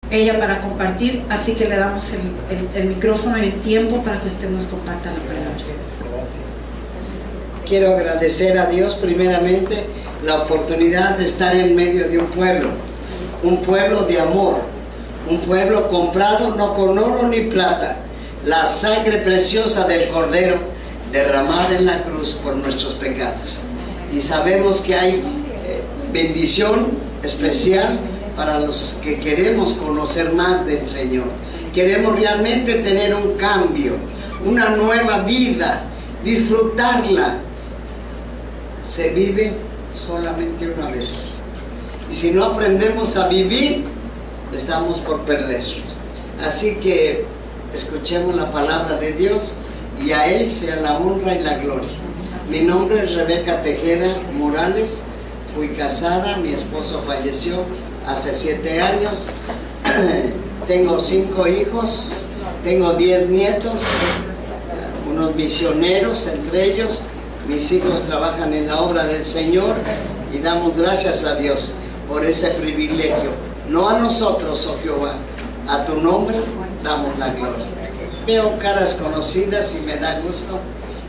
ella para compartir, así que le damos el micrófono y el tiempo para que usted nos comparta la palabra. Gracias. Quiero agradecer a Dios primeramente la oportunidad de estar en medio de un pueblo de amor, un pueblo comprado no con oro ni plata, la sangre preciosa del Cordero derramada en la cruz por nuestros pecados. Y sabemos que hay bendición especial para los que queremos conocer más del Señor. Queremos realmente tener un cambio, una nueva vida, disfrutarla. Se vive solamente una vez. Y si no aprendemos a vivir, estamos por perder. Así que escuchemos la palabra de Dios y a Él sea la honra y la gloria. Mi nombre es Rebeca Tejeda Morales. Fui casada, mi esposo falleció hace 7 años. Tengo 5 hijos, tengo 10 nietos, unos misioneros entre ellos. Mis hijos trabajan en la obra del Señor y damos gracias a Dios por ese privilegio. No a nosotros, oh Jehová, a tu nombre damos la gloria. Veo caras conocidas y me da gusto,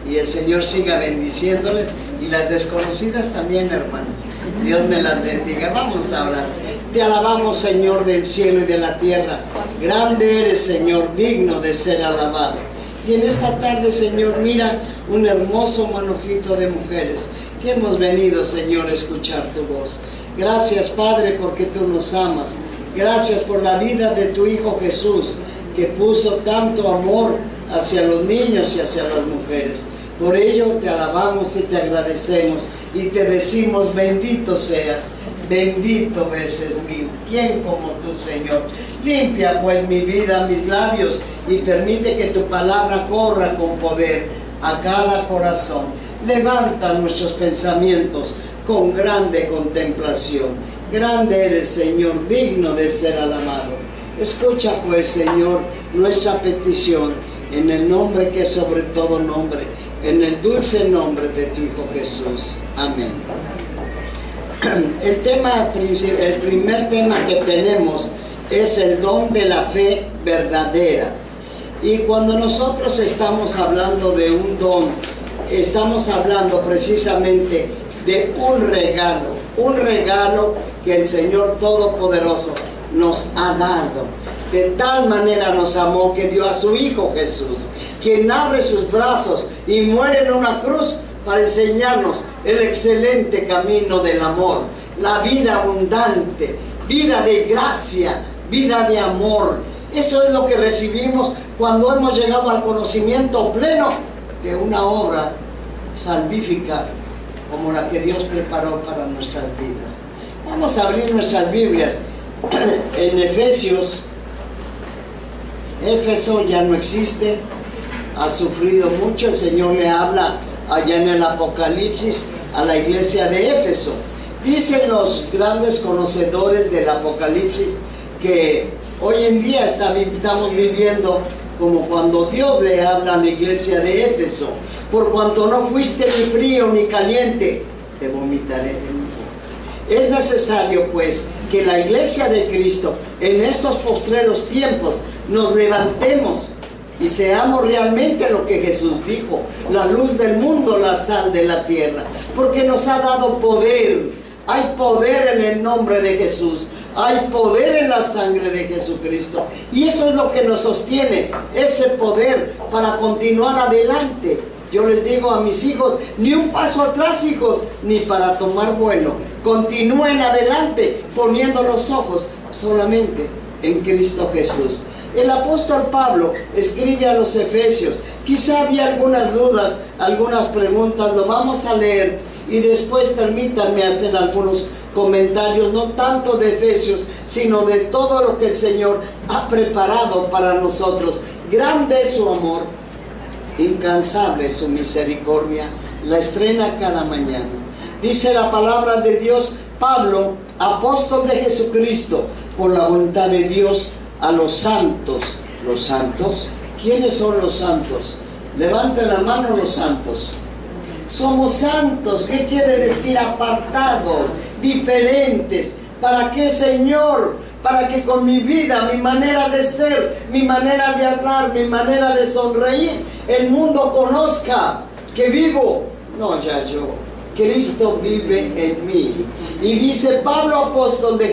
y el Señor siga bendiciéndoles, y las desconocidas también, hermanos. Dios me las bendiga. Vamos a orar. Te alabamos, Señor del cielo y de la tierra. Grande eres, Señor, digno de ser alabado. Y en esta tarde, Señor, mira un hermoso manojito de mujeres que hemos venido, Señor, a escuchar tu voz. Gracias, Padre, porque tú nos amas. Gracias por la vida de tu Hijo Jesús, que puso tanto amor hacia los niños y hacia las mujeres. Por ello te alabamos y te agradecemos y te decimos: bendito seas, bendito veces mil. ¿Quién como tú, Señor? Limpia pues mi vida, mis labios, y permite que tu palabra corra con poder a cada corazón. Levanta nuestros pensamientos con grande contemplación. Grande eres, Señor, digno de ser alabado. Escucha pues, Señor, nuestra petición, en el nombre que es sobre todo nombre, en el dulce nombre de tu Hijo Jesús. Amén. El primer tema que tenemos es el don de la fe verdadera. Y cuando nosotros estamos hablando de un don, estamos hablando precisamente de un regalo que el Señor Todopoderoso nos ha dado. De tal manera nos amó que dio a su Hijo Jesús, quien abre sus brazos y muere en una cruz para enseñarnos el excelente camino del amor, la vida abundante, vida de gracia, vida de amor. Eso es lo que recibimos cuando hemos llegado al conocimiento pleno de una obra salvífica como la que Dios preparó para nuestras vidas. Vamos a abrir nuestras Biblias en Efesios. Éfeso ya no existe, ha sufrido mucho. El Señor le habla allá en el Apocalipsis a la iglesia de Éfeso. Dicen los grandes conocedores del Apocalipsis que hoy en día estamos viviendo como cuando Dios le habla a la iglesia de Éfeso: por cuanto no fuiste ni frío ni caliente, te vomitaré de nuevo. Es necesario pues que la iglesia de Cristo en estos postreros tiempos nos levantemos y seamos realmente lo que Jesús dijo: la luz del mundo, la sal de la tierra, porque nos ha dado poder. Hay poder en el nombre de Jesús, hay poder en la sangre de Jesucristo, y eso es lo que nos sostiene, ese poder para continuar adelante. Yo les digo a mis hijos: ni un paso atrás, hijos, ni para tomar vuelo. Continúen adelante, poniendo los ojos solamente en Cristo Jesús. El apóstol Pablo escribe a los Efesios. Quizá había algunas dudas, algunas preguntas. Lo vamos a leer y después permítanme hacer algunos comentarios, no tanto de Efesios, sino de todo lo que el Señor ha preparado para nosotros. Grande es su amor, incansable su misericordia, la estrena cada mañana. Dice la palabra de Dios: Pablo, apóstol de Jesucristo, por la voluntad de Dios, a los santos. ¿Los santos? ¿Quiénes son los santos? Levanten la mano los santos. Somos santos. ¿Qué quiere decir? Apartados, diferentes. ¿Para qué, Señor? para que con mi vida, mi manera de ser, mi manera de hablar, mi manera de sonreír, el mundo conozca que vivo, no ya yo, Cristo vive en mí. Y dice Pablo, apóstol de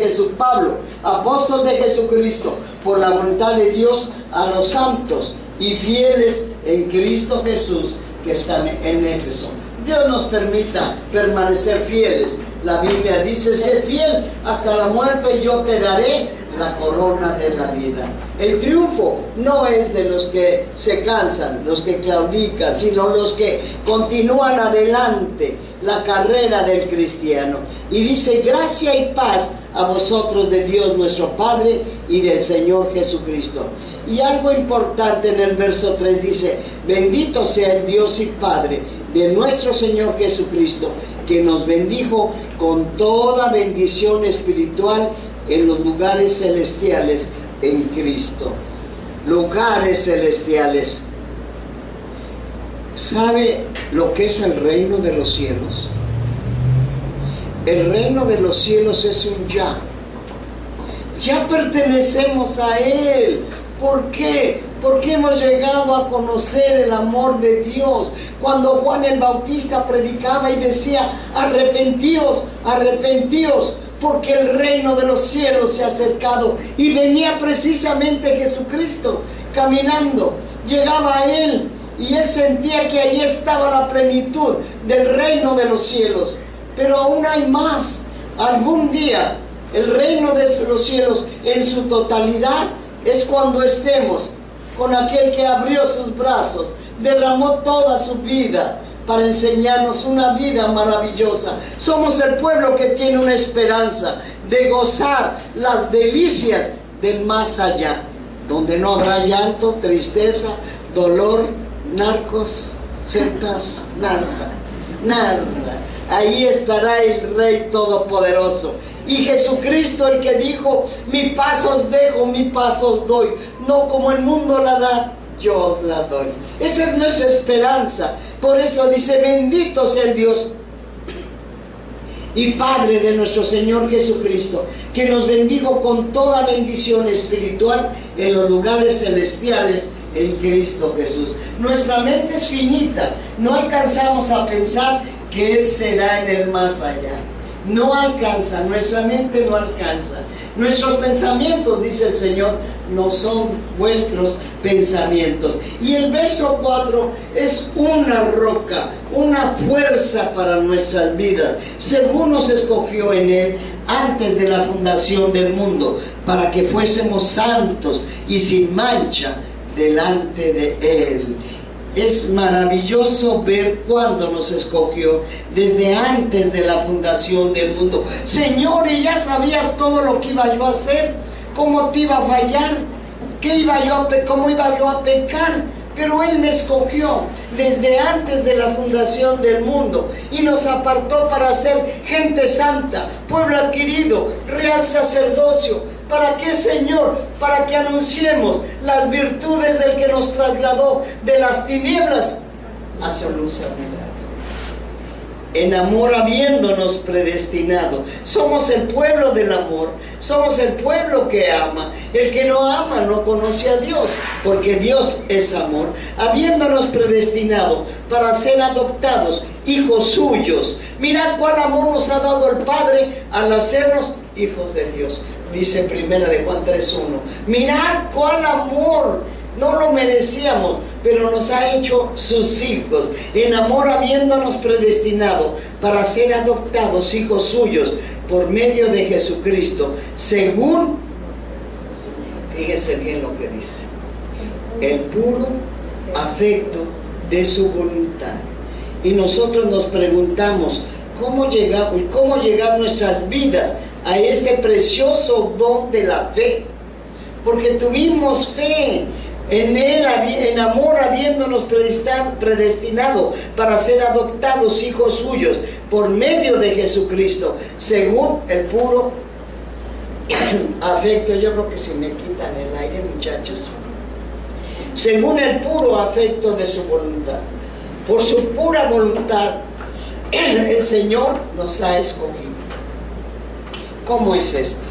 Jesucristo, por la voluntad de Dios, a los santos y fieles en Cristo Jesús que están en Éfeso. Dios nos permita permanecer fieles. La Biblia dice: sé fiel hasta la muerte, yo te daré la corona de la vida. El triunfo no es de los que se cansan, los que claudican, sino los que continúan adelante la carrera del cristiano. Y dice: gracia y paz a vosotros de Dios nuestro Padre y del Señor Jesucristo. Y algo importante en el verso 3 dice: bendito sea el Dios y Padre de nuestro Señor Jesucristo, que nos bendijo con toda bendición espiritual en los lugares celestiales en Cristo. Lugares celestiales. ¿Sabe lo que es el reino de los cielos? El reino de los cielos es un ya. Ya pertenecemos a Él. ¿Por qué? Porque hemos llegado a conocer el amor de Dios. Cuando Juan el Bautista predicaba y decía: arrepentíos, arrepentíos, porque el reino de los cielos se ha acercado. Y venía precisamente Jesucristo caminando. Llegaba a Él y Él sentía que ahí estaba la plenitud del reino de los cielos. Pero aún hay más. Algún día el reino de los cielos en su totalidad es cuando estemos con aquel que abrió sus brazos, derramó toda su vida para enseñarnos una vida maravillosa. Somos el pueblo que tiene una esperanza de gozar las delicias del más allá, donde no habrá llanto, tristeza, dolor, narcos, sectas, nada. Ahí estará el Rey Todopoderoso. Y Jesucristo, el que dijo: mi paz os dejo, mi paz os doy, no como el mundo la da, yo os la doy. Esa es nuestra esperanza. Por eso dice: bendito sea el Dios y Padre de nuestro Señor Jesucristo, que nos bendijo con toda bendición espiritual en los lugares celestiales en Cristo Jesús. Nuestra mente es finita, no alcanzamos a pensar qué será en el más allá. No alcanza, nuestra mente no alcanza. Nuestros pensamientos, dice el Señor, no son vuestros pensamientos. Y el verso 4 es una roca, una fuerza para nuestras vidas, según nos escogió en Él antes de la fundación del mundo, para que fuésemos santos y sin mancha delante de Él. Es maravilloso ver cuándo nos escogió, desde antes de la fundación del mundo. Señor, ¿y ya sabías todo lo que iba yo a hacer? ¿Cómo te iba a fallar? ¿Cómo iba yo a pecar? Pero Él me escogió desde antes de la fundación del mundo y nos apartó para ser gente santa, pueblo adquirido, real sacerdocio. ¿Para qué, Señor? Para que anunciemos las virtudes del que nos trasladó de las tinieblas a su luz admirable. En amor habiéndonos predestinado. Somos el pueblo del amor, somos el pueblo que ama. El que no ama no conoce a Dios, porque Dios es amor. Habiéndonos predestinado para ser adoptados hijos suyos. Mirad cuál amor nos ha dado el Padre al hacernos hijos de Dios. Dice 1 de Juan 3:1. Mirad cuál amor. No lo merecíamos, pero nos ha hecho sus hijos. En amor habiéndonos predestinado para ser adoptados hijos suyos por medio de Jesucristo, según, fíjese bien lo que dice, el puro afecto de su voluntad. Y nosotros nos preguntamos, ¿cómo llegar nuestras vidas a este precioso don de la fe? Porque tuvimos fe en Él, en amor habiéndonos predestinado para ser adoptados hijos suyos por medio de Jesucristo, según el puro afecto. Yo creo que si me quitan el aire, muchachos. Según el puro afecto de su voluntad. Por su pura voluntad, el Señor nos ha escogido. ¿Cómo es esto?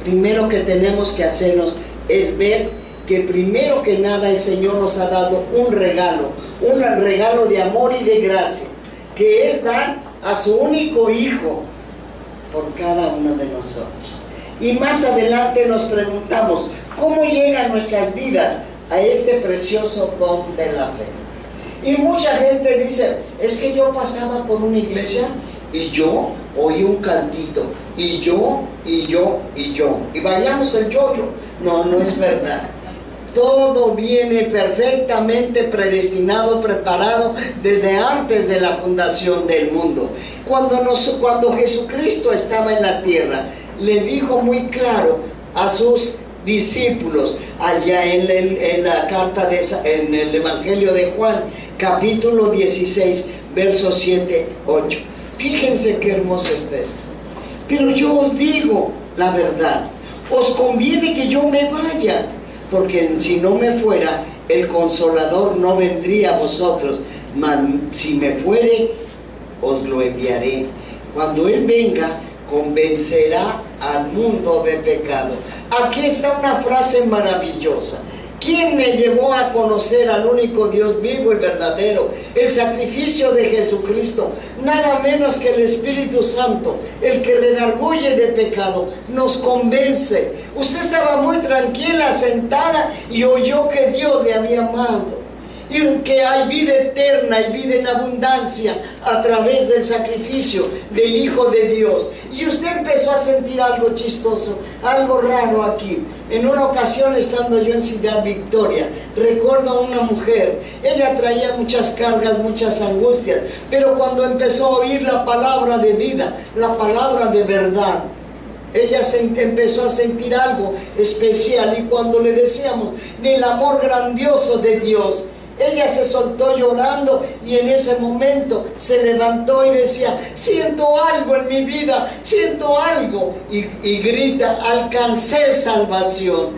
primero que tenemos que hacernos es ver que primero que nada el Señor nos ha dado un regalo de amor y de gracia, que es dar a su único Hijo por cada uno de nosotros. Y más adelante nos preguntamos, ¿cómo llegan nuestras vidas a este precioso don de la fe? Y mucha gente dice, es que yo pasaba por una iglesia y yo oí un cantito, y yo, y bailamos el yo-yo. No, no es verdad. Todo viene perfectamente predestinado, preparado desde antes de la fundación del mundo. Cuando Jesucristo estaba en la tierra, le dijo muy claro a sus discípulos, allá en la carta en el Evangelio de Juan, capítulo 16, versos 7, 8. Fíjense qué hermoso está esto. Pero yo os digo la verdad, os conviene que yo me vaya, porque si no me fuera, el Consolador no vendría a vosotros, mas si me fuere, os lo enviaré. Cuando Él venga, convencerá al mundo de pecado. Aquí está una frase maravillosa. ¿Quién me llevó a conocer al único Dios vivo y verdadero? El sacrificio de Jesucristo, nada menos que el Espíritu Santo, el que redarguye de pecado, nos convence. Usted estaba muy tranquila, sentada, y oyó que Dios le había amado, y que hay vida eterna y vida en abundancia a través del sacrificio del Hijo de Dios. Y usted empezó a sentir algo chistoso, algo raro aquí. En una ocasión, estando yo en Ciudad Victoria, recuerdo a una mujer. Ella traía muchas cargas, muchas angustias, pero cuando empezó a oír la palabra de vida, la palabra de verdad, ella empezó a sentir algo especial. Y cuando le decíamos del amor grandioso de Dios, ella se soltó llorando, y en ese momento se levantó y decía, siento algo en mi vida, siento algo, y grita, alcancé salvación.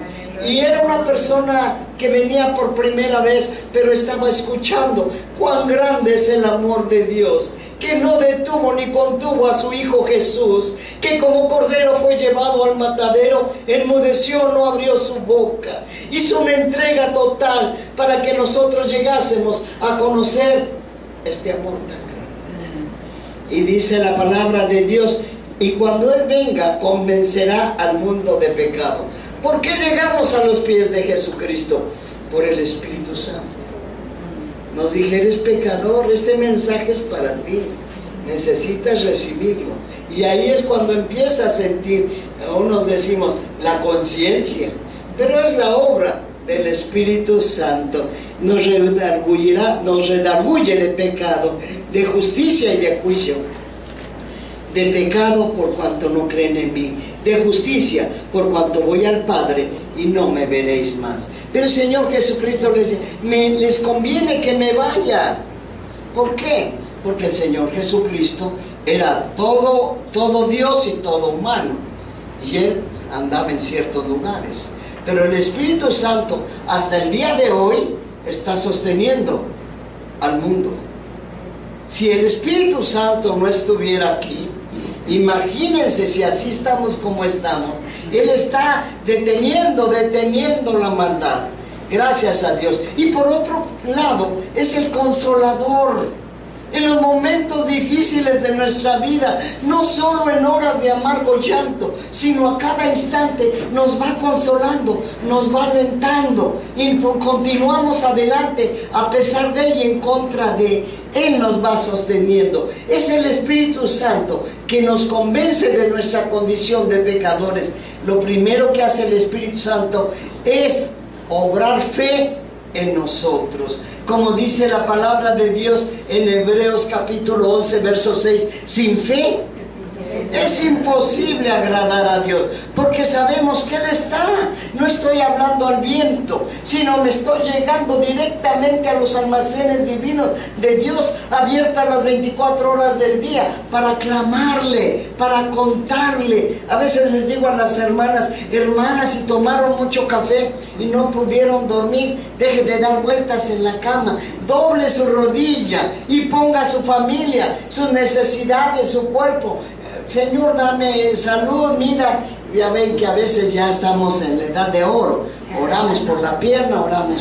Y era una persona que venía por primera vez, pero estaba escuchando cuán grande es el amor de Dios, que no detuvo ni contuvo a su Hijo Jesús, que como cordero fue llevado al matadero, enmudeció, no abrió su boca, hizo una entrega total para que nosotros llegásemos a conocer este amor tan grande. Y dice la palabra de Dios, y cuando Él venga, convencerá al mundo de pecado. ¿Por qué llegamos a los pies de Jesucristo? Por el Espíritu Santo. Nos dije, eres pecador, este mensaje es para ti, necesitas recibirlo. Y ahí es cuando empieza a sentir, unos decimos, la conciencia, pero es la obra del Espíritu Santo. Nos redarguye de pecado, de justicia y de juicio. De pecado por cuanto no creen en mí, de justicia por cuanto voy al Padre y no me veréis más. Pero el Señor Jesucristo les dice, les conviene que me vaya. ¿Por qué? Porque el Señor Jesucristo era todo Dios y todo humano, y Él andaba en ciertos lugares. Pero el Espíritu Santo hasta el día de hoy está sosteniendo al mundo. Si el Espíritu Santo no estuviera aquí, imagínense si así estamos como estamos. Él está deteniendo la maldad. Gracias a Dios. Y por otro lado, es el Consolador. En los momentos difíciles de nuestra vida, no solo en horas de amargo llanto, sino a cada instante nos va consolando, nos va alentando, y continuamos adelante a pesar de y en contra de. Él nos va sosteniendo. Es el Espíritu Santo que nos convence de nuestra condición de pecadores. Lo primero que hace el Espíritu Santo es obrar fe en nosotros. Como dice la palabra de Dios en Hebreos capítulo 11, verso 6, sin fe es imposible agradar a Dios, porque sabemos que Él está. No estoy hablando al viento, sino me estoy llegando directamente a los almacenes divinos de Dios, abiertas las 24 horas del día, para clamarle, para contarle. A veces les digo a las hermanas, si tomaron mucho café y no pudieron dormir, deje de dar vueltas en la cama, doble su rodilla y ponga a su familia, sus necesidades, su cuerpo. Señor, dame salud, mira, Ya ven que a veces ya estamos en la edad de oro. Oramos por la pierna, oramos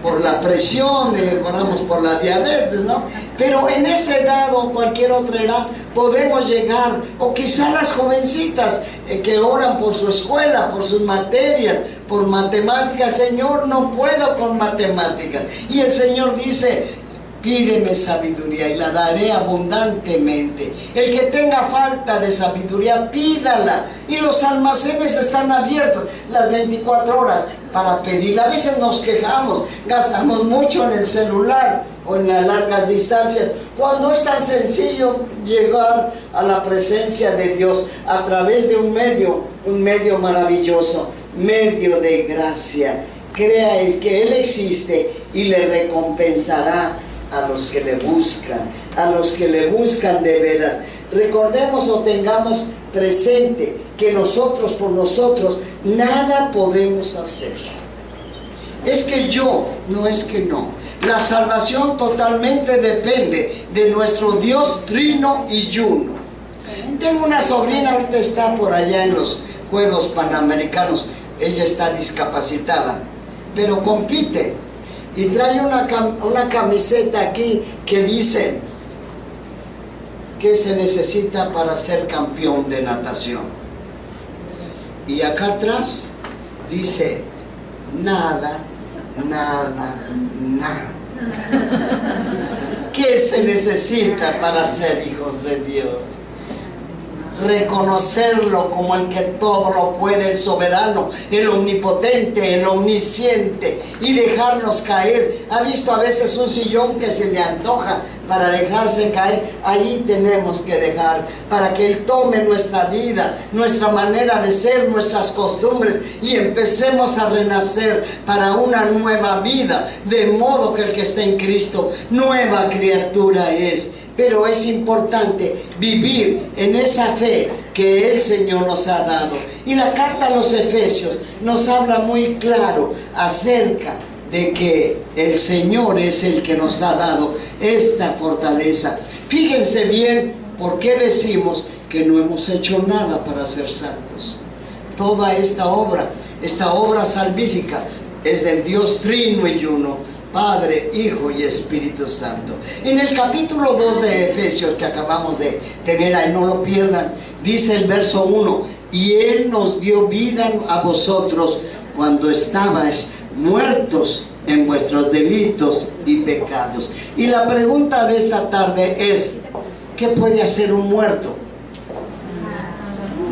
por la presión, oramos por la diabetes, ¿no? Pero en esa edad o cualquier otra edad podemos llegar, o quizá las jovencitas que oran por su escuela, por sus materias, por matemáticas. Señor, no puedo con matemáticas. Y el Señor dice: pídeme sabiduría y la daré abundantemente. El que tenga falta de sabiduría, pídala. Y los almacenes están abiertos las 24 horas para pedirla. A veces nos quejamos, gastamos mucho en el celular o en las largas distancias, cuando es tan sencillo llegar a la presencia de Dios a través de un medio maravilloso, medio de gracia. Crea el que Él existe y le recompensará a los que le buscan de veras. Recordemos o tengamos presente que nosotros por nosotros nada podemos hacer. Es que no es que no. La salvación totalmente depende de nuestro Dios trino y uno. Tengo una sobrina, ahorita está por allá en los Juegos Panamericanos. Ella está discapacitada, pero compite. Y trae una camiseta aquí que dice que se necesita para ser campeón de natación. Y acá atrás dice: nada. ¿Qué se necesita para ser hijos de Dios? Reconocerlo como el que todo lo puede, el soberano, el omnipotente, el omnisciente, y dejarnos caer. ¿Ha visto a veces un sillón que se le antoja para dejarse caer? Ahí tenemos que dejar, para que Él tome nuestra vida, nuestra manera de ser, nuestras costumbres, y empecemos a renacer para una nueva vida, de modo que el que está en Cristo, nueva criatura es. Pero es importante vivir en esa fe que el Señor nos ha dado. Y la carta a los Efesios nos habla muy claro acerca de que el Señor es el que nos ha dado esta fortaleza. Fíjense bien por qué decimos que no hemos hecho nada para ser santos. Toda esta obra salvífica, es del Dios trino y uno, Padre, Hijo y Espíritu Santo. En el capítulo 2 de Efesios que acabamos de tener ahí, no lo pierdan, dice el verso 1: y Él nos dio vida a vosotros cuando estabais muertos en vuestros delitos y pecados. Y la pregunta de esta tarde es: ¿qué puede hacer un muerto?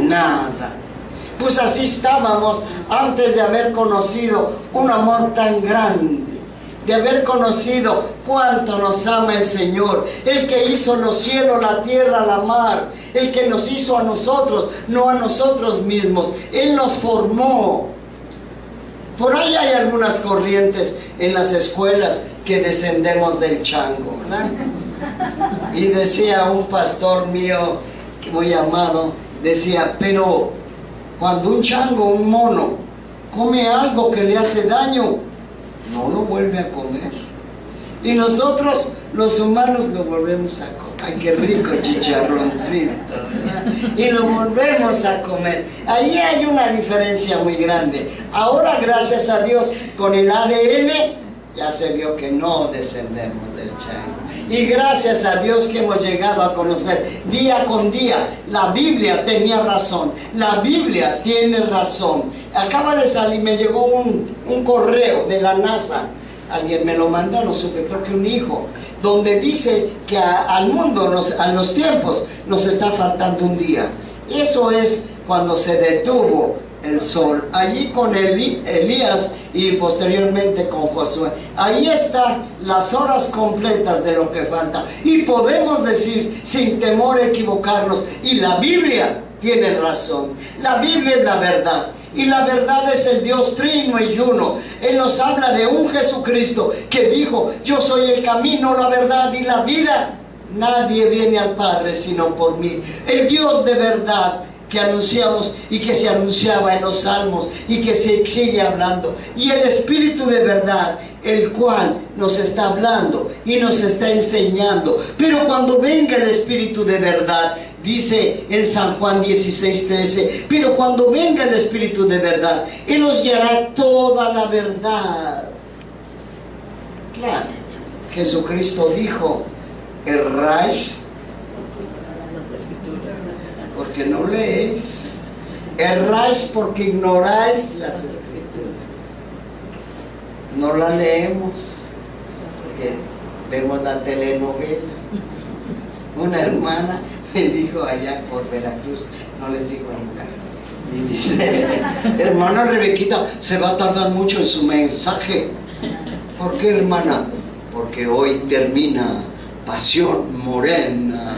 Nada. Pues así estábamos antes de haber conocido un amor tan grande, de haber conocido cuánto nos ama el Señor, el que hizo los cielos, la tierra, la mar, el que nos hizo a nosotros, no a nosotros mismos. Él nos formó. Por ahí hay algunas corrientes en las escuelas que descendemos del chango, ¿verdad? Y decía un pastor mío, muy amado, decía: pero cuando un chango, un mono, come algo que le hace daño, no lo vuelve a comer. Y nosotros, los humanos, lo volvemos a comer. ¡Ay, qué rico chicharroncito! ¿Verdad? Y lo volvemos a comer. Ahí hay una diferencia muy grande. Ahora, gracias a Dios, con el ADN ya se vio que no descendemos del chango. Y gracias a Dios que hemos llegado a conocer día con día. La Biblia tenía razón. La Biblia tiene razón. Acaba de salir, me llegó un correo de la NASA. Alguien me lo mandó, no supe, creo que un hijo, donde dice que al mundo, a los tiempos, nos está faltando un día. Eso es cuando se detuvo el sol, allí con Elías y posteriormente con Josué. Ahí están las horas completas de lo que falta, y podemos decir sin temor a equivocarnos, y la Biblia tiene razón. La Biblia es la verdad, y la verdad es el Dios trino y uno. Él nos habla de un Jesucristo que dijo: yo soy el camino, la verdad y la vida. Nadie viene al Padre sino por mí. El Dios de verdad que anunciamos y que se anunciaba en los salmos y que se sigue hablando, y el Espíritu de verdad, el cual nos está hablando y nos está enseñando. Pero cuando venga el Espíritu de verdad, Dice en San Juan 16:13, pero cuando venga el Espíritu de verdad, Él os guiará toda la verdad. Claro, Jesucristo dijo, erráis porque no leéis, erráis porque ignoráis las Escrituras. No la leemos porque vemos la telenovela. Una hermana me dijo allá por Veracruz, no les digo el lugar, y dice, hermana Rebequita, se va a tardar mucho en su mensaje. ¿Por qué, hermana? Porque hoy termina Pasión Morena.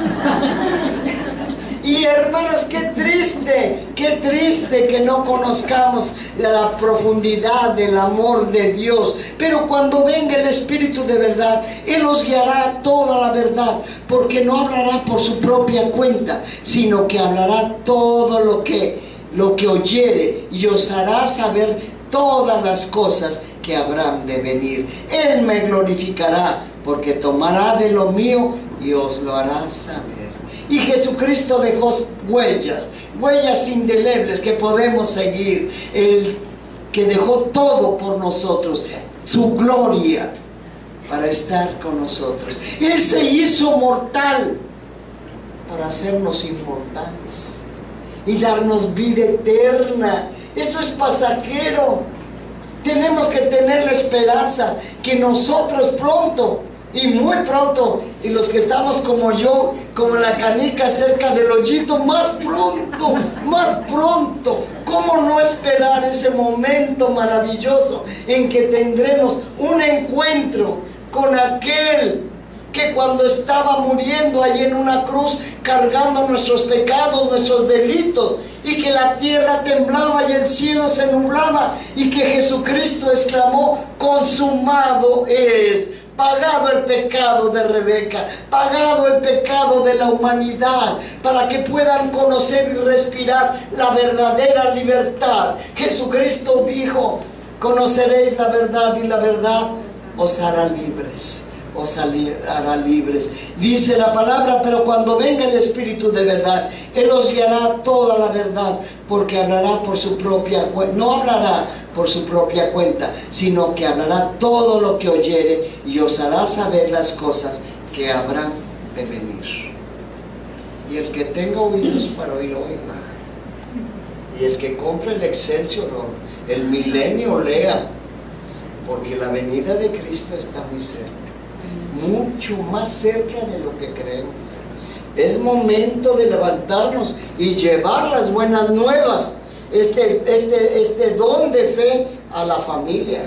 Y hermanos, qué triste que no conozcamos la profundidad del amor de Dios. Pero cuando venga el Espíritu de verdad, Él os guiará a toda la verdad, porque no hablará por su propia cuenta, sino que hablará todo lo que oyere, y os hará saber todas las cosas que habrán de venir. Él me glorificará, porque tomará de lo mío y os lo hará saber. Y Jesucristo dejó huellas indelebles que podemos seguir. El que dejó todo por nosotros, su gloria, para estar con nosotros. Él se hizo mortal para hacernos inmortales y darnos vida eterna. Esto es pasajero. Tenemos que tener la esperanza que nosotros pronto, y muy pronto, y los que estamos como yo, como la canica cerca del hoyito, más pronto, ¿cómo no esperar ese momento maravilloso en que tendremos un encuentro con aquel que cuando estaba muriendo allí en una cruz, cargando nuestros pecados, nuestros delitos, y que la tierra temblaba y el cielo se nublaba, y que Jesucristo exclamó, consumado es? Pagado el pecado de Rebeca, pagado el pecado de la humanidad, para que puedan conocer y respirar la verdadera libertad. Jesucristo dijo, conoceréis la verdad y la verdad os hará libres. Os hará libres. Dice la palabra, pero cuando venga el Espíritu de verdad, Él os guiará toda la verdad, porque hablará por su propia cuenta, no hablará por su propia cuenta, sino que hablará todo lo que oyere y os hará saber las cosas que habrán de venir. Y el que tenga oídos para oír, oiga. Y el que compre el Excelsior, el Milenio, lea, porque la venida de Cristo está muy cerca. Mucho más cerca de lo que creemos. Es momento de levantarnos y llevar las buenas nuevas, este don de fe a la familia,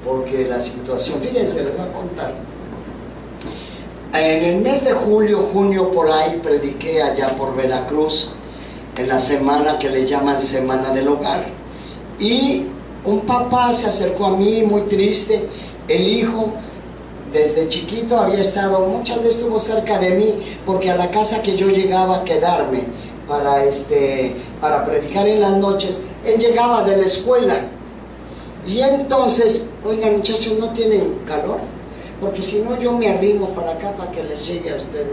porque la situación, fíjense, les voy a contar. En el mes de junio por ahí, prediqué allá por Veracruz, en la semana que le llaman Semana del Hogar, y un papá se acercó a mí muy triste. El hijo desde chiquito había estado, muchas veces estuvo cerca de mí, porque a la casa que yo llegaba a quedarme para predicar en las noches, él llegaba de la escuela. Y entonces, oigan muchachos, ¿no tienen calor? Porque si no yo me arrimo para acá para que les llegue a ustedes.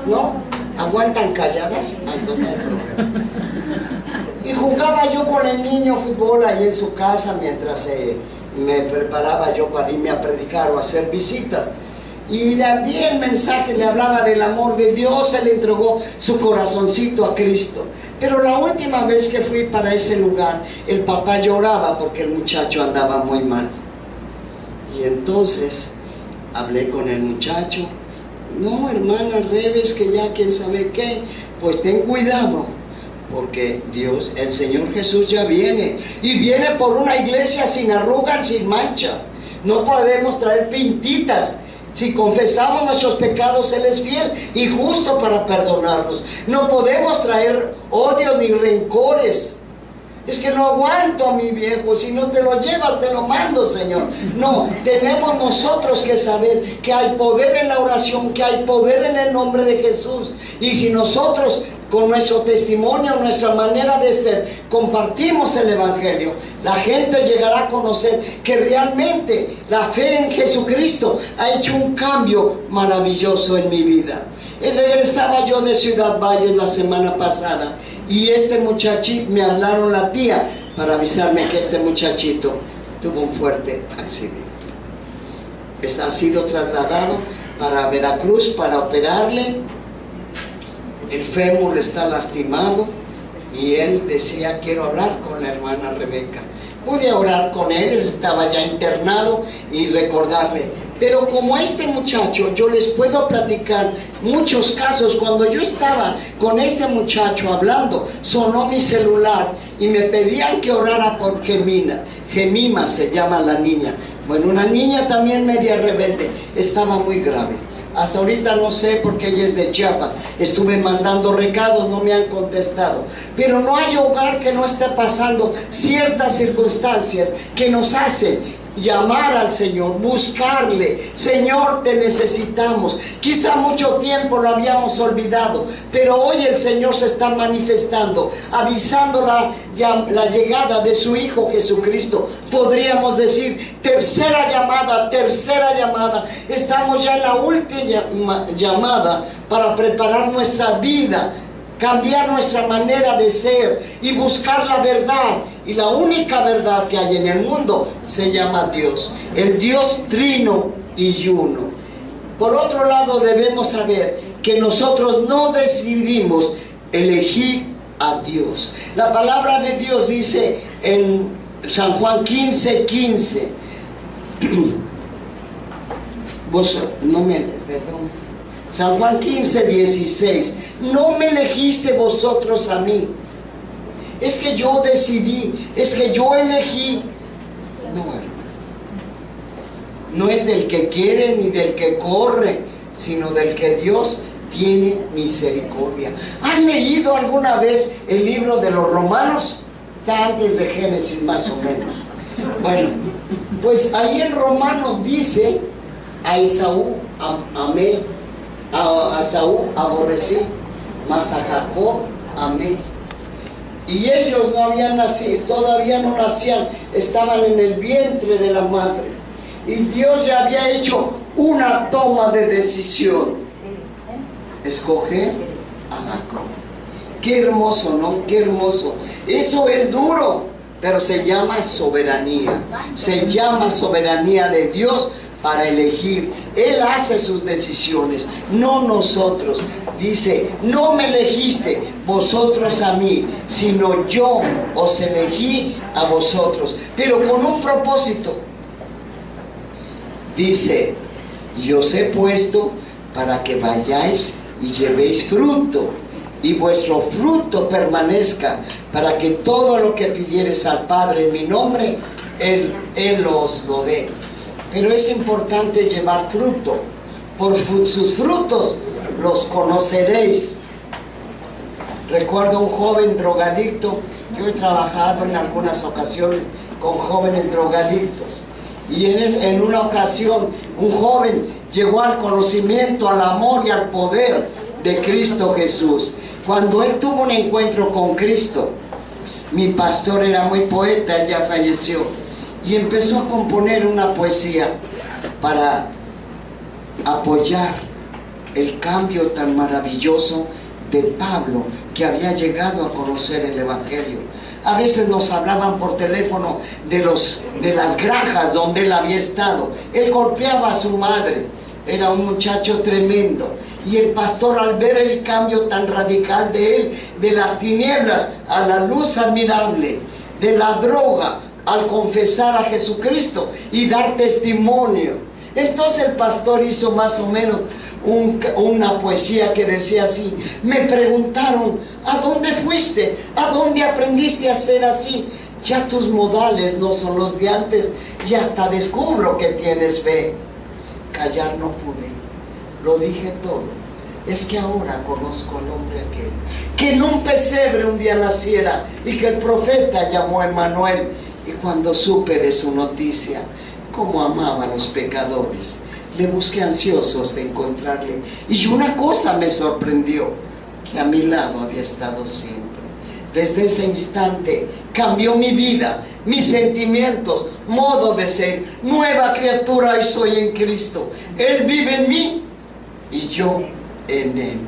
¿No? ¿Aguantan calladas? Ay, no hay problema. Y jugaba yo con el niño fútbol ahí en su casa mientras me preparaba yo para irme a predicar o a hacer visitas. Y le di el mensaje, le hablaba del amor de Dios, él entregó su corazoncito a Cristo. Pero la última vez que fui para ese lugar, el papá lloraba porque el muchacho andaba muy mal. Y entonces hablé con el muchacho. No, hermana Reves, que ya quién sabe qué, pues ten cuidado, porque Dios, el Señor Jesús ya viene, y viene por una iglesia sin arrugas, sin mancha. No podemos traer pintitas. Si confesamos nuestros pecados, Él es fiel y justo para perdonarnos. No podemos traer odio ni rencores. Es que no aguanto a mi viejo, si no te lo llevas, te lo mando, Señor. No, tenemos nosotros que saber que hay poder en la oración, que hay poder en el nombre de Jesús. Y si nosotros con nuestro testimonio, nuestra manera de ser, compartimos el Evangelio, la gente llegará a conocer que realmente la fe en Jesucristo ha hecho un cambio maravilloso en mi vida. Regresaba yo de Ciudad Valles la semana pasada y este muchachito, me hablaron la tía para avisarme que este muchachito tuvo un fuerte accidente. Ha sido trasladado para Veracruz para operarle. El fémur está lastimado y él decía: quiero hablar con la hermana Rebeca. Pude orar con él, estaba ya internado, y recordarle. Pero como este muchacho, yo les puedo platicar muchos casos. Cuando yo estaba con este muchacho hablando, sonó mi celular y me pedían que orara por Gemima se llama la niña. Bueno, una niña también media rebelde, estaba muy grave. Hasta ahorita no sé porque ella es de Chiapas. Estuve mandando recados, no me han contestado. Pero no hay hogar que no esté pasando ciertas circunstancias que nos hacen llamar al Señor, buscarle. Señor, te necesitamos. Quizá mucho tiempo lo habíamos olvidado, pero hoy el Señor se está manifestando, avisando la llegada de su Hijo Jesucristo. Podríamos decir, tercera llamada. Estamos ya en la última llamada para preparar nuestra vida, cambiar nuestra manera de ser y buscar la verdad. Y la única verdad que hay en el mundo se llama Dios, el Dios trino y uno. Por otro lado, debemos saber que nosotros no decidimos elegir a Dios. La palabra de Dios dice en San Juan 15:15. San Juan 15:16. No me elegiste vosotros a mí. Es que yo decidí, es que yo elegí. No, hermano. No es del que quiere ni del que corre, sino del que Dios tiene misericordia. ¿Han leído alguna vez el libro de los Romanos? Está antes de Génesis más o menos. Bueno, pues ahí en Romanos dice: a Esaú amé, a Esaú aborrecí, mas a Jacob amé. Y ellos no habían nacido, todavía no nacían, estaban en el vientre de la madre. Y Dios ya había hecho una toma de decisión: escoger a Jacob. Qué hermoso, ¿no? Qué hermoso. Eso es duro, pero se llama soberanía. Se llama soberanía de Dios para elegir. Él hace sus decisiones, no nosotros. Dice: no me elegiste vosotros a mí, sino yo os elegí a vosotros, pero con un propósito. Dice: y os he puesto para que vayáis y llevéis fruto, y vuestro fruto permanezca, para que todo lo que pidiereis al Padre en mi nombre, Él os lo dé. Pero es importante llevar fruto. Por sus frutos los conoceréis. Recuerdo un joven drogadicto. Yo he trabajado en algunas ocasiones con jóvenes drogadictos. Y en una ocasión un joven llegó al conocimiento, al amor y al poder de Cristo Jesús. Cuando él tuvo un encuentro con Cristo, mi pastor era muy poeta, él ya falleció, y empezó a componer una poesía para apoyar el cambio tan maravilloso de Pablo, que había llegado a conocer el Evangelio. A veces nos hablaban por teléfono de las granjas donde él había estado. Él golpeaba a su madre, era un muchacho tremendo. Y el pastor, al ver el cambio tan radical de él, de las tinieblas a la luz admirable, de la droga al confesar a Jesucristo y dar testimonio, entonces el pastor hizo más o menos una poesía que decía así: me preguntaron, ¿a dónde fuiste? ¿A dónde aprendiste a ser así? Ya tus modales no son los de antes, y hasta descubro que tienes fe. Callar no pude, lo dije todo. Es que ahora conozco al hombre aquel, que en un pesebre un día naciera, y que el profeta llamó a Emmanuel. Y cuando supe de su noticia, cómo amaba a los pecadores, le busqué ansiosos de encontrarle. Y una cosa me sorprendió: que a mi lado había estado siempre. Desde ese instante cambió mi vida, mis sentimientos, modo de ser. Nueva criatura hoy soy en Cristo. Él vive en mí y yo en Él.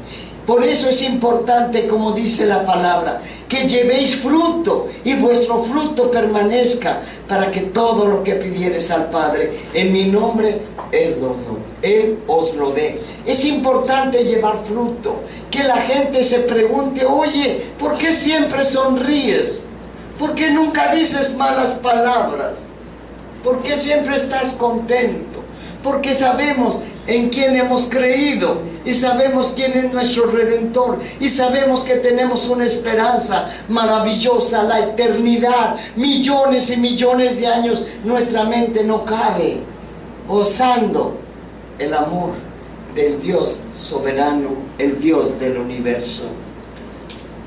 Por eso es importante, como dice la palabra, que llevéis fruto y vuestro fruto permanezca, para que todo lo que pidieres al Padre en mi nombre, Él os lo dé. Es importante llevar fruto, que la gente se pregunte: oye, ¿por qué siempre sonríes? ¿Por qué nunca dices malas palabras? ¿Por qué siempre estás contento? Porque sabemos en quién hemos creído y sabemos quién es nuestro Redentor y sabemos que tenemos una esperanza maravillosa, la eternidad, millones y millones de años. Nuestra mente no cabe gozando el amor del Dios soberano, el Dios del universo.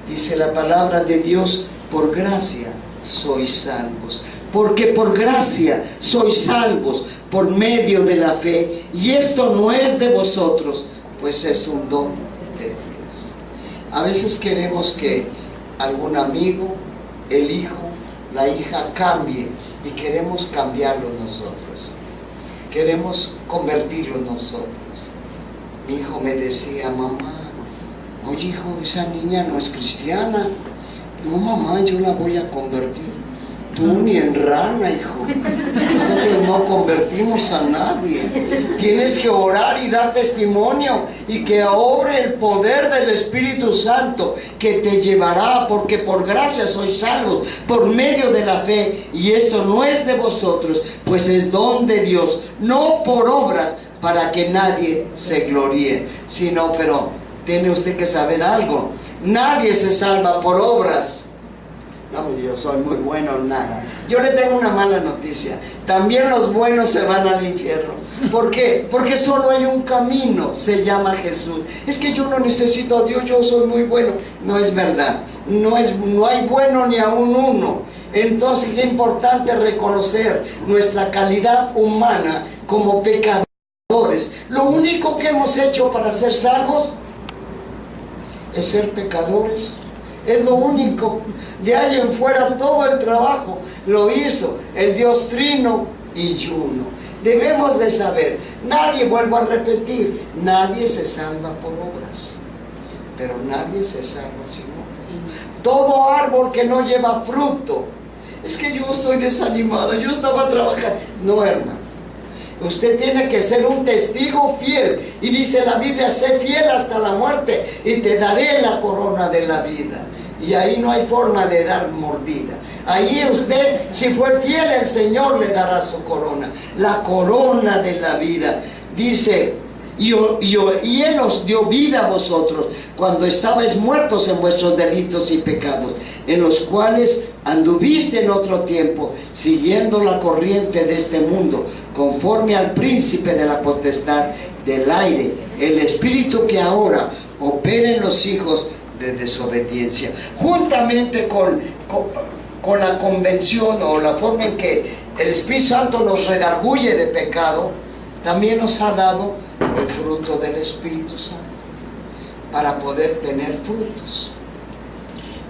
Dice la palabra de Dios: por gracia sois salvos. Porque por gracia sois salvos por medio de la fe, y esto no es de vosotros, pues es un don de Dios. A veces queremos que algún amigo, el hijo, la hija cambie, y queremos cambiarlo nosotros, queremos convertirlo nosotros. Mi hijo me decía: mamá, oye hijo, esa niña no es cristiana. No mamá, yo la voy a convertir. Tú ni en rana, hijo. Nosotros no convertimos a nadie. Tienes que orar y dar testimonio, y que obre el poder del Espíritu Santo, que te llevará, porque por gracia sois salvos por medio de la fe, y esto no es de vosotros, pues es don de Dios, no por obras, para que nadie se gloríe. Sino, pero tiene usted que saber algo: nadie se salva por obras. No, yo soy muy bueno, nada. Yo le tengo una mala noticia: también los buenos se van al infierno. ¿Por qué? Porque solo hay un camino, se llama Jesús. Es que yo no necesito a Dios, yo soy muy bueno. No es verdad, no hay bueno ni aún uno. Entonces es importante reconocer nuestra calidad humana como pecadores. Lo único que hemos hecho para ser salvos es ser pecadores. Es lo único. De ahí en fuera todo el trabajo lo hizo el Dios Trino y Uno. Debemos de saber, nadie, vuelvo a repetir, nadie se salva por obras, pero nadie se salva sin obras. Todo árbol que no lleva fruto: es que yo estoy desanimada, yo estaba trabajando. No, hermano, usted tiene que ser un testigo fiel, y dice la Biblia: sé fiel hasta la muerte y te daré la corona de la vida. Y ahí no hay forma de dar mordida. Ahí usted, si fue fiel, el Señor le dará su corona, la corona de la vida. Dice: y Él os dio vida a vosotros cuando estabais muertos en vuestros delitos y pecados, en los cuales anduviste en otro tiempo, siguiendo la corriente de este mundo, conforme al príncipe de la potestad del aire, el espíritu que ahora opera en los hijos de desobediencia. Juntamente con la convención, o la forma en que el Espíritu Santo nos redarguye de pecado, también nos ha dado el fruto del Espíritu Santo para poder tener frutos.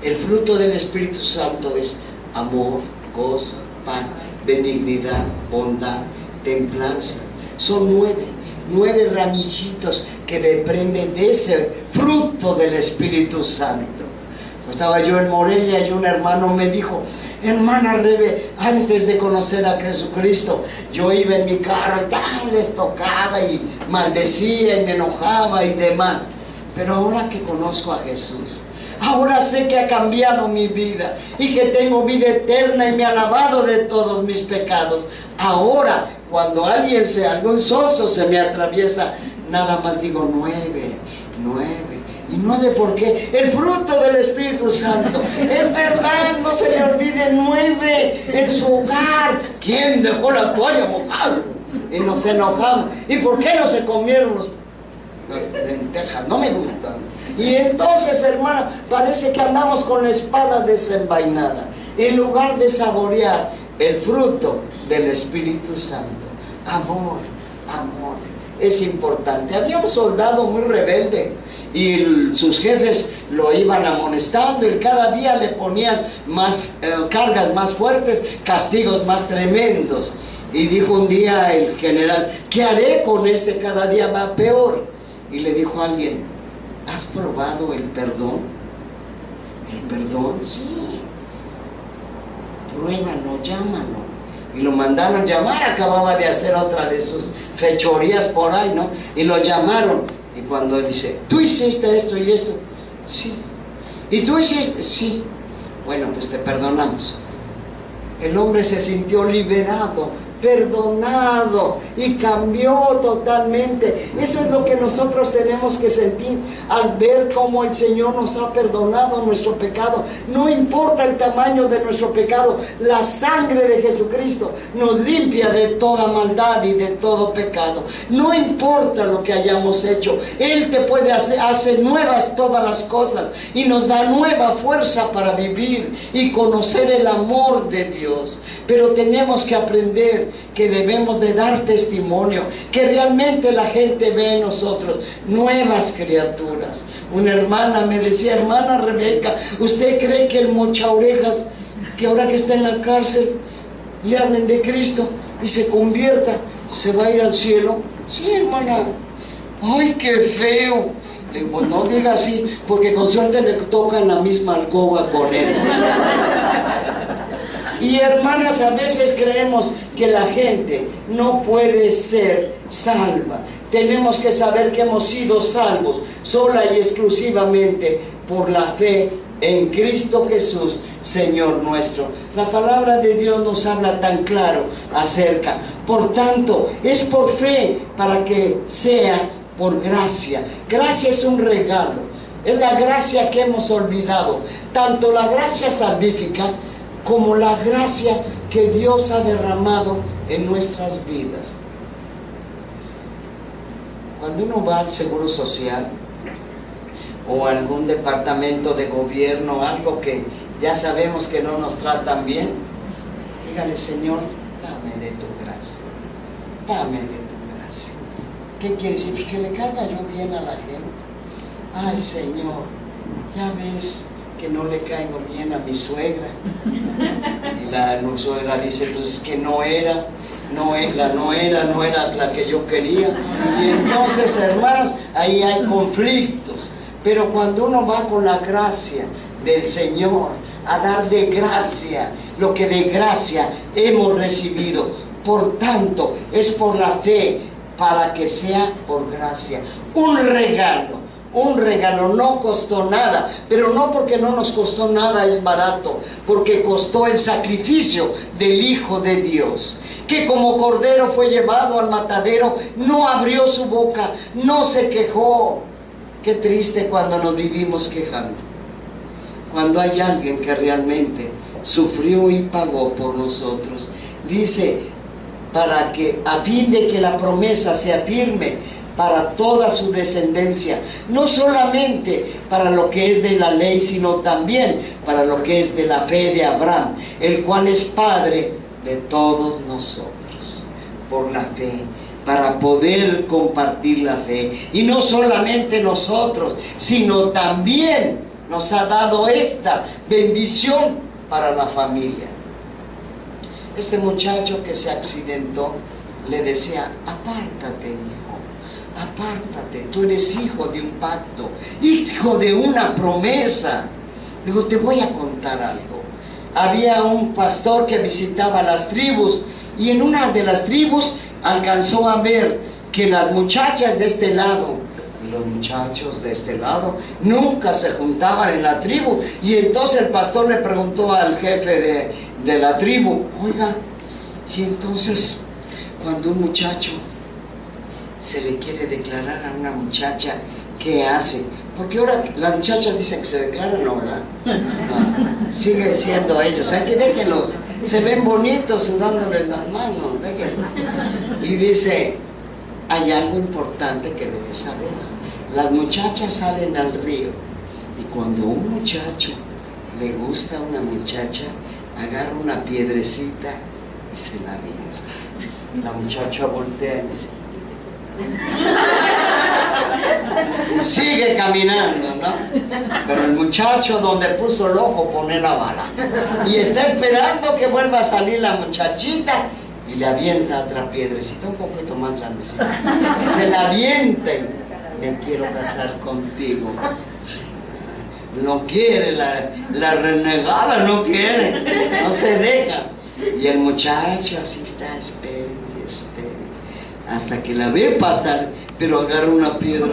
El fruto del Espíritu Santo es amor, gozo, paz, benignidad, bondad, templanza. Son 9 ramillitos que dependen de ese fruto del Espíritu Santo. Estaba yo en Morelia y un hermano me dijo: hermana Rebe, antes de conocer a Jesucristo, yo iba en mi carro y tal, les tocaba y maldecía y me enojaba y demás. Pero ahora que conozco a Jesús, ahora sé que ha cambiado mi vida y que tengo vida eterna y me ha lavado de todos mis pecados. Ahora, cuando algún soso se me atraviesa, nada más digo 9. ¿Y 9 por qué? El fruto del Espíritu Santo. Es verdad, no se le olvide 9 en su hogar. ¿Quién dejó la toalla mojada? Y nos enojamos. ¿Y por qué no se comieron las lentejas? No me gustan. Y entonces, hermana, parece que andamos con la espada desenvainada, en lugar de saborear el fruto del Espíritu Santo. Amor. Es importante. Había un soldado muy rebelde y sus jefes lo iban amonestando y cada día le ponían más cargas más fuertes, castigos más tremendos. Y dijo un día el general: ¿qué haré con este? Cada día va peor. Y le dijo a alguien: ¿has probado el perdón? ¿El perdón? Sí. Pruébalo, llámalo. Y lo mandaron llamar, acababa de hacer otra de sus fechorías por ahí, ¿no? Y lo llamaron. Y cuando dice: ¿tú hiciste esto y esto? Sí. ¿Y tú hiciste? Sí. Bueno, pues te perdonamos. El hombre se sintió liberado, perdonado, y cambió totalmente. Eso es lo que nosotros tenemos que sentir al ver cómo el Señor nos ha perdonado nuestro pecado. No importa el tamaño de nuestro pecado, la sangre de Jesucristo nos limpia de toda maldad y de todo pecado. No importa lo que hayamos hecho, Él te puede hace nuevas todas las cosas y nos da nueva fuerza para vivir y conocer el amor de Dios. Pero tenemos que aprender que debemos de dar testimonio, que realmente la gente ve en nosotros nuevas criaturas. Una hermana me decía: hermana Rebeca, ¿usted cree que el mocha orejas, que ahora que está en la cárcel, le hablen de Cristo y se convierta, se va a ir al cielo? Sí, hermana. Ay, qué feo. Le digo: no diga así, porque con suerte le tocan la misma alcoba con él. Y hermanas, a veces creemos que la gente no puede ser salva. Tenemos que saber que hemos sido salvos sola y exclusivamente por la fe en Cristo Jesús, Señor nuestro. La palabra de Dios nos habla tan claro acerca. Por tanto, es por fe para que sea por gracia. Gracia es un regalo. Es la gracia que hemos olvidado. Tanto la gracia salvífica como la gracia que Dios ha derramado en nuestras vidas. Cuando uno va al Seguro Social o a algún departamento de gobierno, algo que ya sabemos que no nos tratan bien, dígale: Señor, dame de tu gracia, dame de tu gracia. ¿Qué quiere decir? Pues que le caiga yo bien a la gente. Ay, Señor, ya ves que no le caigo bien a mi suegra. Y la suegra dice: pues es que no era la que yo quería. Y entonces, hermanos, ahí hay conflictos. Pero cuando uno va con la gracia del Señor a dar de gracia lo que de gracia hemos recibido, por tanto, es por la fe, para que sea por gracia. Un regalo, no costó nada, pero no porque no nos costó nada es barato, porque costó el sacrificio del Hijo de Dios, que como cordero fue llevado al matadero, no abrió su boca, no se quejó. Qué triste cuando nos vivimos quejando, cuando hay alguien que realmente sufrió y pagó por nosotros. Dice: para que, a fin de que la promesa sea firme para toda su descendencia, no solamente para lo que es de la ley, sino también para lo que es de la fe de Abraham, el cual es Padre de todos nosotros, por la fe, para poder compartir la fe. Y no solamente nosotros, sino también nos ha dado esta bendición para la familia. Este muchacho que se accidentó le decía: apártate, hijo, apártate, tú eres hijo de un pacto, hijo de una promesa. Digo: te voy a contar algo. Había un pastor que visitaba las tribus, y en una de las tribus alcanzó a ver que las muchachas de este lado y los muchachos de este lado nunca se juntaban en la tribu. Y entonces el pastor le preguntó al jefe de la tribu: oiga, y entonces cuando un muchacho se le quiere declarar a una muchacha, ¿qué hace? Porque ahora las muchachas dicen que se declaran, ¿no, verdad? No, siguen siendo ellos. Hay que déjenlos, se ven bonitos sudándoles las manos, déjenlos. Y dice: hay algo importante que debes saber. Las muchachas salen al río, y cuando un muchacho le gusta a una muchacha, agarra una piedrecita y se la avienta. La muchacha voltea y dice: y sigue caminando, ¿no? Pero el muchacho donde puso el ojo pone la bala y está esperando que vuelva a salir la muchachita y le avienta otra piedrecita un poquito más grandecita. Se la avienta y me quiero casar contigo. No quiere, la renegada no quiere, no se deja. Y el muchacho así está, espera, hasta que la ve pasar, pero agarra una piedra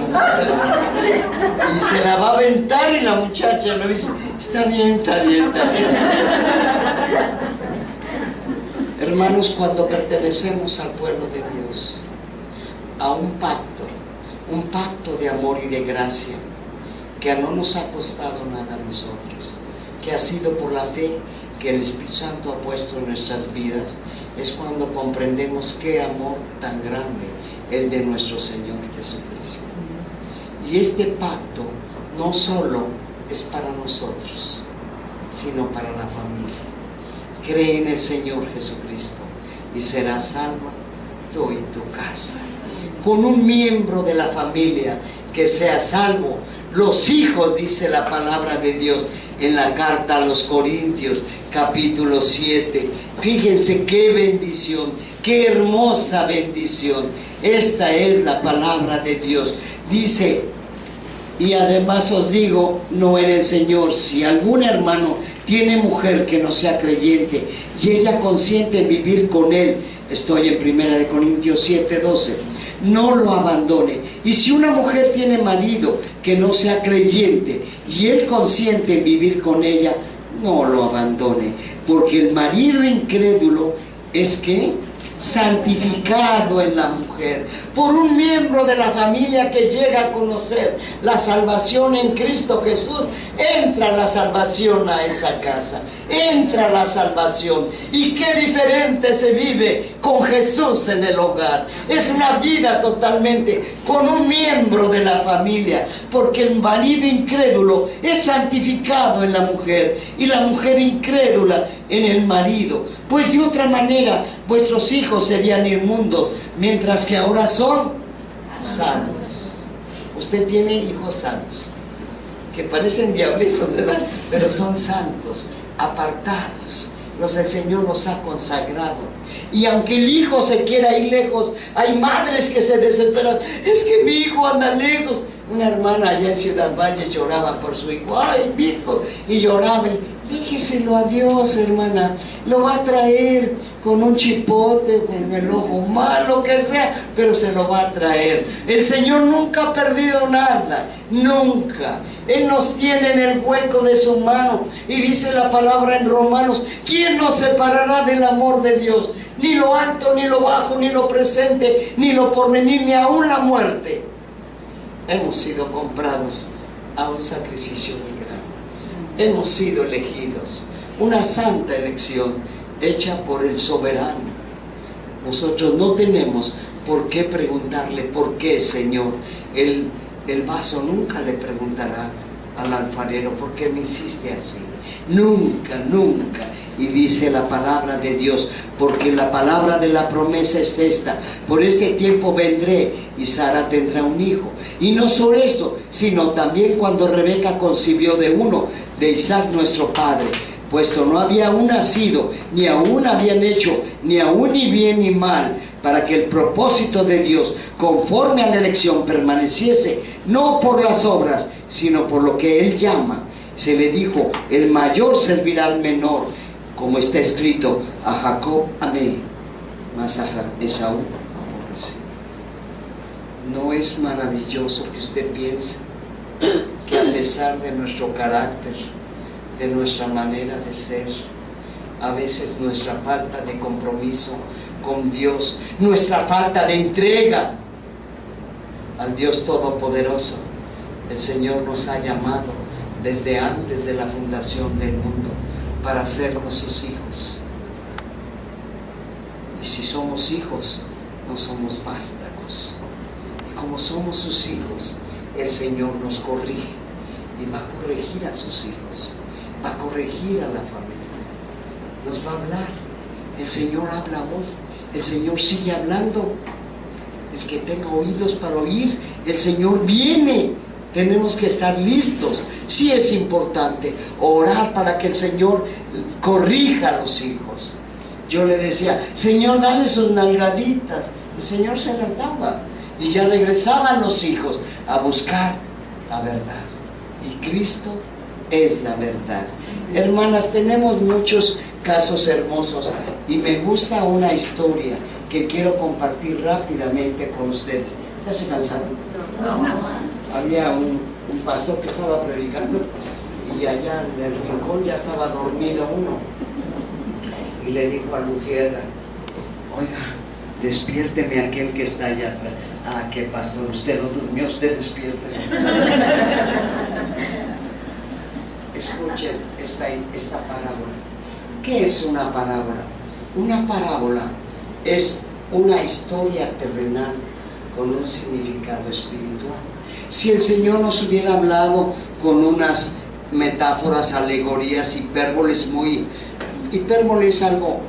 y se la va a aventar y la muchacha le dice, está bien, está bien, está bien. Hermanos, cuando pertenecemos al pueblo de Dios, a un pacto de amor y de gracia, que no nos ha costado nada a nosotros, que ha sido por la fe que el Espíritu Santo ha puesto en nuestras vidas, es cuando comprendemos qué amor tan grande el de nuestro Señor Jesucristo. Y este pacto no solo es para nosotros, sino para la familia. Cree en el Señor Jesucristo y serás salvo tú y tu casa. Con un miembro de la familia que sea salvo, los hijos, dice la palabra de Dios en la carta a los Corintios, capítulo 7. Fíjense qué bendición, qué hermosa bendición. Esta es la palabra de Dios. Dice, y además os digo, no en el Señor, si algún hermano tiene mujer que no sea creyente y ella consiente en vivir con él, estoy en 1 Corintios 7:12, no lo abandone. Y si una mujer tiene marido que no sea creyente y él consiente en vivir con ella, no lo abandone, porque el marido incrédulo es que santificado en la mujer por un miembro de la familia que llega a conocer la salvación en Cristo Jesús. Entra la salvación a esa casa, entra la salvación, y qué diferente se vive con Jesús en el hogar. Es una vida totalmente con un miembro de la familia, porque el marido incrédulo es santificado en la mujer y la mujer incrédula en el marido, pues de otra manera vuestros hijos serían inmundos, mientras que ahora son santos. Usted tiene hijos santos, que parecen diablitos, ¿verdad? Pero son santos, apartados. El Señor los ha consagrado. Y aunque el hijo se quiera ir lejos, hay madres que se desesperan. Es que mi hijo anda lejos. Una hermana allá en Ciudad Valle lloraba por su hijo. Ay, mi hijo. Y lloraba. Déjeselo a Dios, hermana. Lo va a traer con un chipote, con el ojo malo, que sea, pero se lo va a traer. El Señor nunca ha perdido nada, nunca. Él nos tiene en el hueco de su mano. Y dice la palabra en Romanos, ¿quién nos separará del amor de Dios? Ni lo alto, ni lo bajo, ni lo presente, ni lo porvenir, ni aún la muerte. Hemos sido comprados a un sacrificio muy grande. Hemos sido elegidos, una santa elección hecha por el soberano. Nosotros no tenemos por qué preguntarle por qué, Señor. El vaso nunca le preguntará al alfarero por qué me hiciste así. Nunca, nunca. Y dice la palabra de Dios, porque la palabra de la promesa es esta: por este tiempo vendré y Sara tendrá un hijo. Y no solo esto, sino también cuando Rebeca concibió de uno, de Isaac nuestro padre, puesto no había aún nacido, ni aún habían hecho, ni aún ni bien ni mal, para que el propósito de Dios, conforme a la elección, permaneciese, no por las obras, sino por lo que Él llama. Se le dijo, el mayor servirá al menor, como está escrito, a Jacob amé, mas a Esaú aborrecí. ¿No es maravilloso que usted piense que a pesar de nuestro carácter, de nuestra manera de ser, a veces nuestra falta de compromiso con Dios, nuestra falta de entrega al Dios Todopoderoso, el Señor nos ha llamado desde antes de la fundación del mundo para sernos sus hijos? Y si somos hijos, no somos vástagos. Y como somos sus hijos, el Señor nos corrige y va a corregir a sus hijos, va a corregir a la familia, nos va a hablar. El Señor habla hoy, el Señor sigue hablando. El que tenga oídos para oír, el Señor viene tenemos que estar listos. Sí es importante orar para que el Señor corrija a los hijos. Yo le decía, Señor, dale sus nalgaditas. El Señor se las daba. Y ya regresaban los hijos a buscar la verdad. Y Cristo es la verdad. Hermanas, tenemos muchos casos hermosos y me gusta una historia que quiero compartir rápidamente con ustedes. ¿Ya se cansaron? No. Había un pastor que estaba predicando y allá en el rincón ya estaba dormido uno. Y le dijo a la mujer, oiga, despiérteme aquel que está allá atrás. Ah, ¿qué pasó? Usted no durmió, usted despiérteme. Escuchen esta parábola. ¿Qué es una parábola? Una parábola es una historia terrenal con un significado espiritual. Si el Señor nos hubiera hablado con unas metáforas, alegorías, hipérboles es algo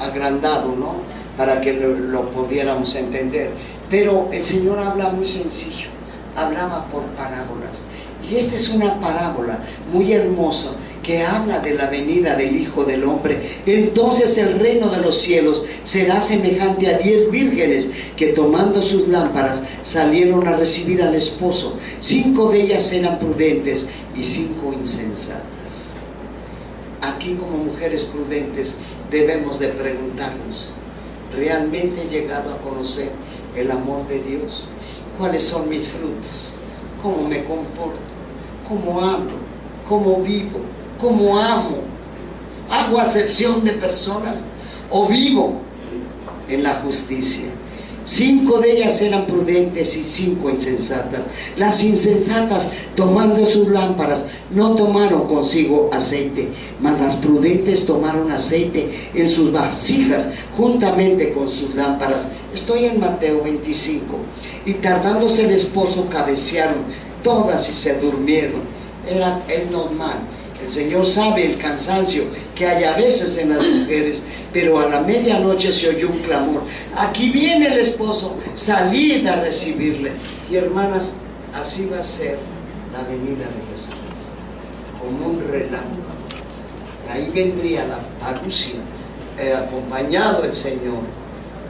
agrandado, ¿no? Para que lo pudiéramos entender. Pero el Señor habla muy sencillo, hablaba por parábolas. Y esta es una parábola muy hermosa que habla de la venida del Hijo del Hombre. Entonces el reino de los cielos será semejante a 10 vírgenes que tomando sus lámparas salieron a recibir al esposo. 5 de ellas eran prudentes y 5 insensatas. Aquí, como mujeres prudentes, debemos de preguntarnos, ¿realmente he llegado a conocer el amor de Dios? ¿Cuáles son mis frutos? ¿Cómo me comporto? ¿Cómo hablo? ¿Cómo vivo? ¿Cómo amo? ¿Hago acepción de personas o vivo en la justicia? 5 de ellas eran prudentes y 5 insensatas. Las insensatas, tomando sus lámparas, no tomaron consigo aceite, mas las prudentes tomaron aceite en sus vasijas juntamente con sus lámparas. Estoy en Mateo 25. Y tardándose el esposo, cabecearon todas y se durmieron. Es normal. El Señor sabe el cansancio que hay a veces en las mujeres, pero a la medianoche se oyó un clamor. Aquí viene el esposo, salid a recibirle. Y hermanas, así va a ser la venida de Jesucristo, como un relámpago. Ahí vendría la parusia, acompañado el Señor.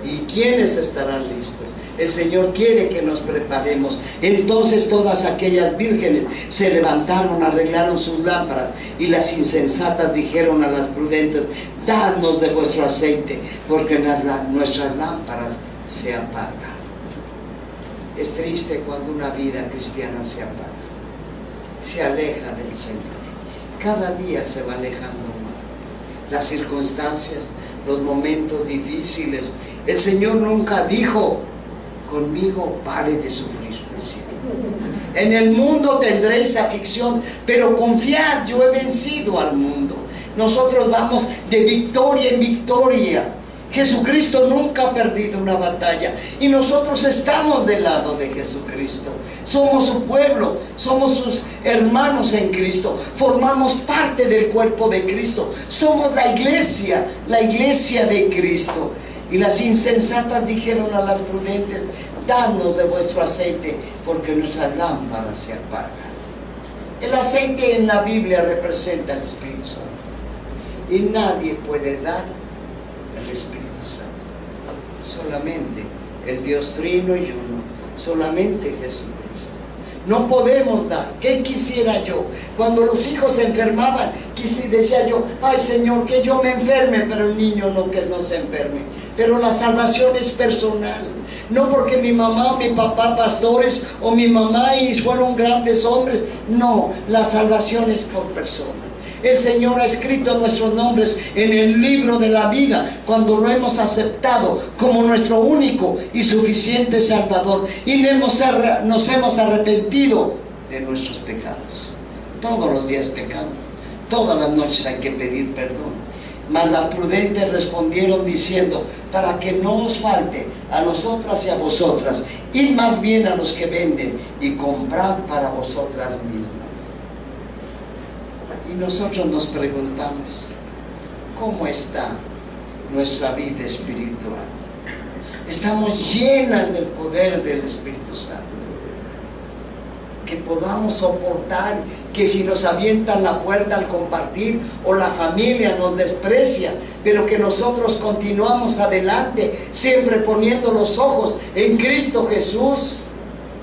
¿Y quiénes estarán listos? El Señor quiere que nos preparemos. Entonces todas aquellas vírgenes se levantaron, arreglaron sus lámparas, y las insensatas dijeron a las prudentes, dadnos de vuestro aceite, porque nuestras lámparas se apagan. Es triste cuando una vida cristiana se apaga, se aleja del Señor. Cada día se va alejando más. Las circunstancias, los momentos difíciles. El Señor nunca dijo, conmigo pare de sufrir. En el mundo tendréis aflicción, pero confiad, yo he vencido al mundo. Nosotros vamos de victoria en victoria. Jesucristo nunca ha perdido una batalla y nosotros estamos del lado de Jesucristo. Somos su pueblo, somos sus hermanos en Cristo, formamos parte del cuerpo de Cristo, somos la iglesia de Cristo. Y las insensatas dijeron a las prudentes, dadnos de vuestro aceite, porque nuestras lámparas se apagan. El aceite en la Biblia representa el Espíritu Santo, y nadie puede dar el Espíritu Santo, solamente el Dios Trino y uno, solamente Jesucristo. No podemos dar. ¿Qué quisiera yo? Cuando los hijos se enfermaban, decía yo, ay Señor, que yo me enferme, pero el niño no, que no se enferme. Pero la salvación es personal. No porque mi mamá o mi papá pastores o mi mamá y fueron grandes hombres. No, la salvación es por persona. El Señor ha escrito nuestros nombres en el libro de la vida cuando lo hemos aceptado como nuestro único y suficiente Salvador y nos hemos arrepentido de nuestros pecados. Todos los días pecamos, todas las noches hay que pedir perdón. Mas las prudentes respondieron diciendo, para que no os falte a nosotras y a vosotras, id más bien a los que venden y comprad para vosotras mismas. Y nosotros nos preguntamos, ¿cómo está nuestra vida espiritual? Estamos llenas del poder del Espíritu Santo. que podamos soportar que si nos avientan la puerta al compartir o la familia nos desprecia, pero que nosotros continuamos adelante, siempre poniendo los ojos en Cristo Jesús,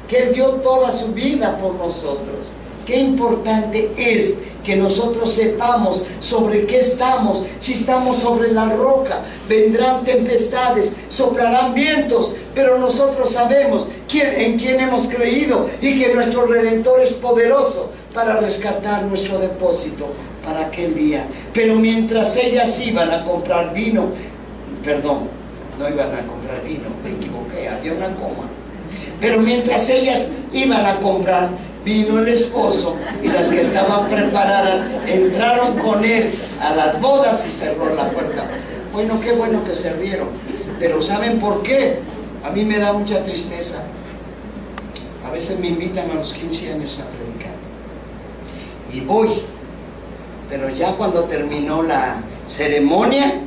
que Él dio toda su vida por nosotros. Qué importante es que nosotros sepamos sobre qué estamos. Si estamos sobre la roca, vendrán tempestades, soplarán vientos, pero nosotros sabemos en quién hemos creído y que nuestro Redentor es poderoso para rescatar nuestro depósito para aquel día. Pero mientras ellas iban a comprar vino, perdón, no iban a comprar vino, me equivoqué, había una coma. Pero mientras ellas iban a comprar, vino el esposo y las que estaban preparadas entraron con él a las bodas y cerró la puerta. Bueno, qué bueno que se rieron, pero ¿saben por qué? A mí me da mucha tristeza. A veces me invitan a los 15 años a predicar y voy, pero ya cuando terminó la ceremonia,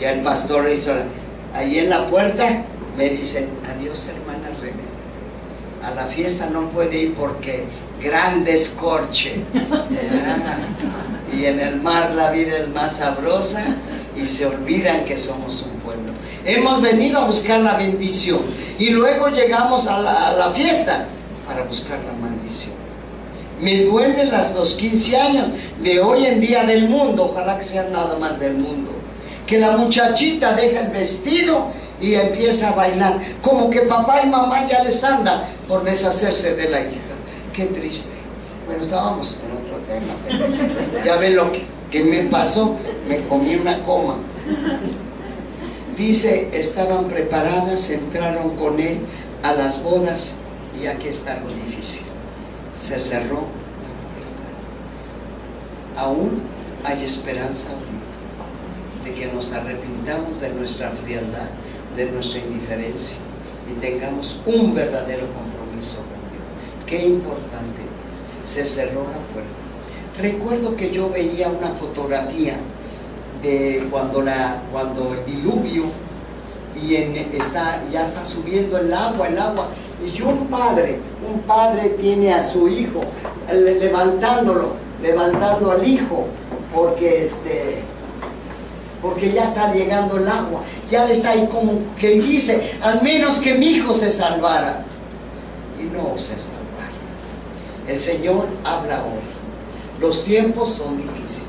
ya el pastor hizo ahí en la puerta, me dice: adiós, hermana René, a la fiesta no puede ir porque gran descorche. Y en el mar la vida es más sabrosa y se olvidan que somos un pueblo. Hemos venido a buscar la bendición y luego llegamos a la fiesta para buscar la maldición. Me duelen los 15 años de hoy en día del mundo, ojalá que sean nada más del mundo, que la muchachita deja el vestido y empieza a bailar, como que papá y mamá ya les anda por deshacerse de la hija. Qué triste. Bueno, estábamos en otro tema, ya ven lo que me pasó, me comí una coma. Dice, estaban preparadas, entraron con él a las bodas y aquí está lo difícil. Se cerró. Aún hay esperanza de que nos arrepintamos de nuestra frialdad, de nuestra indiferencia y tengamos un verdadero compromiso con Dios. Qué importante es. Se cerró la puerta. Recuerdo que yo veía una fotografía de cuando el diluvio y ya está subiendo el agua, y un padre tiene a su hijo levantando al hijo porque ya está llegando el agua, ya está ahí como que dice, al menos que mi hijo se salvara, y no se salvara. El Señor habla hoy, los tiempos son difíciles,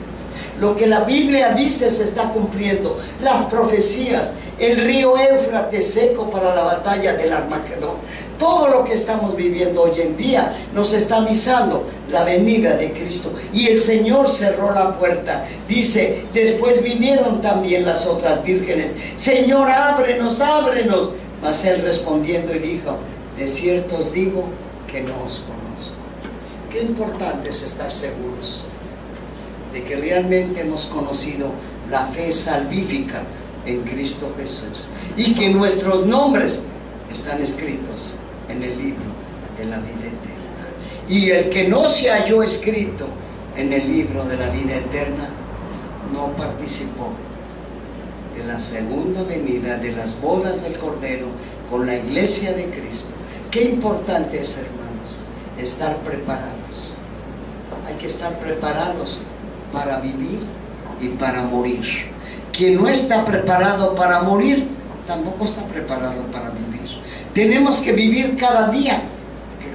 lo que la Biblia dice se está cumpliendo, las profecías, el río Éufrates seco para la batalla del Armagedón, todo lo que estamos viviendo hoy en día nos está avisando la venida de Cristo. Y el Señor cerró la puerta. Dice, después vinieron también las otras vírgenes. Señor, ábrenos, ábrenos. Mas él respondiendo y dijo, de cierto os digo que no os conozco. Qué importante es estar seguros de que realmente hemos conocido la fe salvífica en Cristo Jesús y que nuestros nombres están escritos en el libro de la vida eterna. Y el que no se halló escrito en el libro de la vida eterna no participó de la segunda venida de las bodas del Cordero con la iglesia de Cristo. Qué importante es, hermanos, estar preparados. Hay que estar preparados para vivir y para morir. Quien no está preparado para morir, tampoco está preparado para vivir. Tenemos que vivir cada día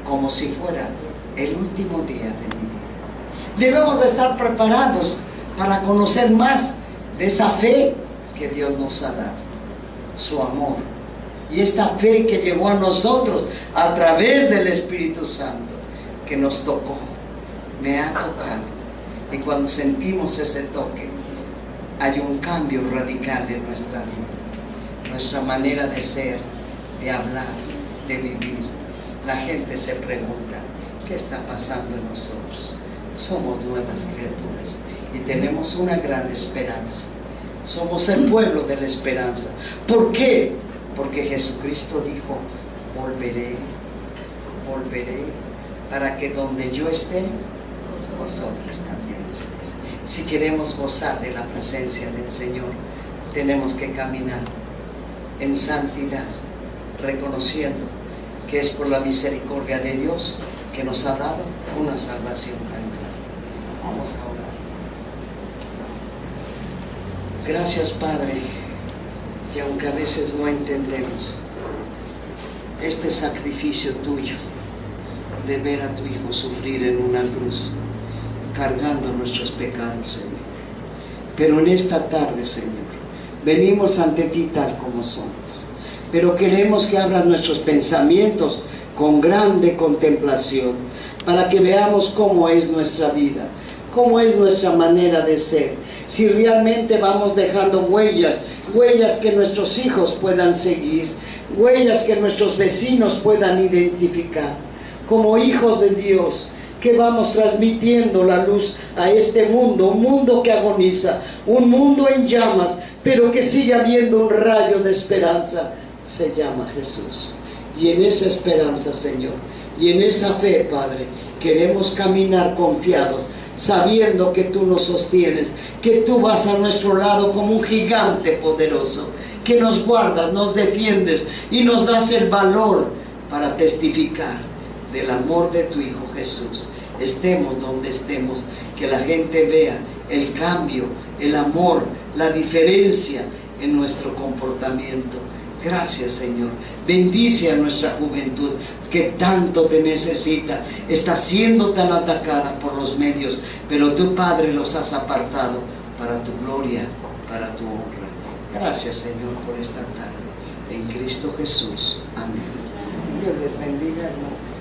como si fuera el último día de mi vida. Debemos de estar preparados para conocer más de esa fe que Dios nos ha dado, su amor, y esta fe que llegó a nosotros a través del Espíritu Santo, que nos tocó, me ha tocado. Y cuando sentimos ese toque, hay un cambio radical en nuestra vida, nuestra manera de ser, de hablar, de vivir. La gente se pregunta, ¿qué está pasando en nosotros? Somos nuevas criaturas y tenemos una gran esperanza. Somos el pueblo de la esperanza. ¿Por qué? Porque Jesucristo dijo, volveré, volveré, para que donde yo esté, vosotros también estéis. Si queremos gozar de la presencia del Señor, tenemos que caminar en santidad, reconociendo que es por la misericordia de Dios que nos ha dado una salvación tan grande. Vamos a orar. Gracias, Padre, que aunque a veces no entendemos este sacrificio tuyo de ver a tu Hijo sufrir en una cruz, cargando nuestros pecados, Señor. Pero en esta tarde, Señor, venimos ante ti tal como somos, pero queremos que abras nuestros pensamientos con grande contemplación, para que veamos cómo es nuestra vida, cómo es nuestra manera de ser, si realmente vamos dejando huellas que nuestros hijos puedan seguir, huellas que nuestros vecinos puedan identificar, como hijos de Dios, que vamos transmitiendo la luz a este mundo, un mundo que agoniza, un mundo en llamas, pero que sigue habiendo un rayo de esperanza, se llama Jesús. Y en esa esperanza, Señor, y en esa fe, Padre, queremos caminar confiados, sabiendo que tú nos sostienes, que tú vas a nuestro lado como un gigante poderoso, que nos guardas, nos defiendes y nos das el valor para testificar del amor de tu Hijo Jesús. Estemos donde estemos, que la gente vea el cambio, el amor, la diferencia en nuestro comportamiento. Gracias, Señor. Bendice a nuestra juventud que tanto te necesita. Está siendo tan atacada por los medios, pero tú, Padre, los has apartado para tu gloria, para tu honra. Gracias, Señor, por esta tarde. En Cristo Jesús. Amén. Dios les bendiga, hermano.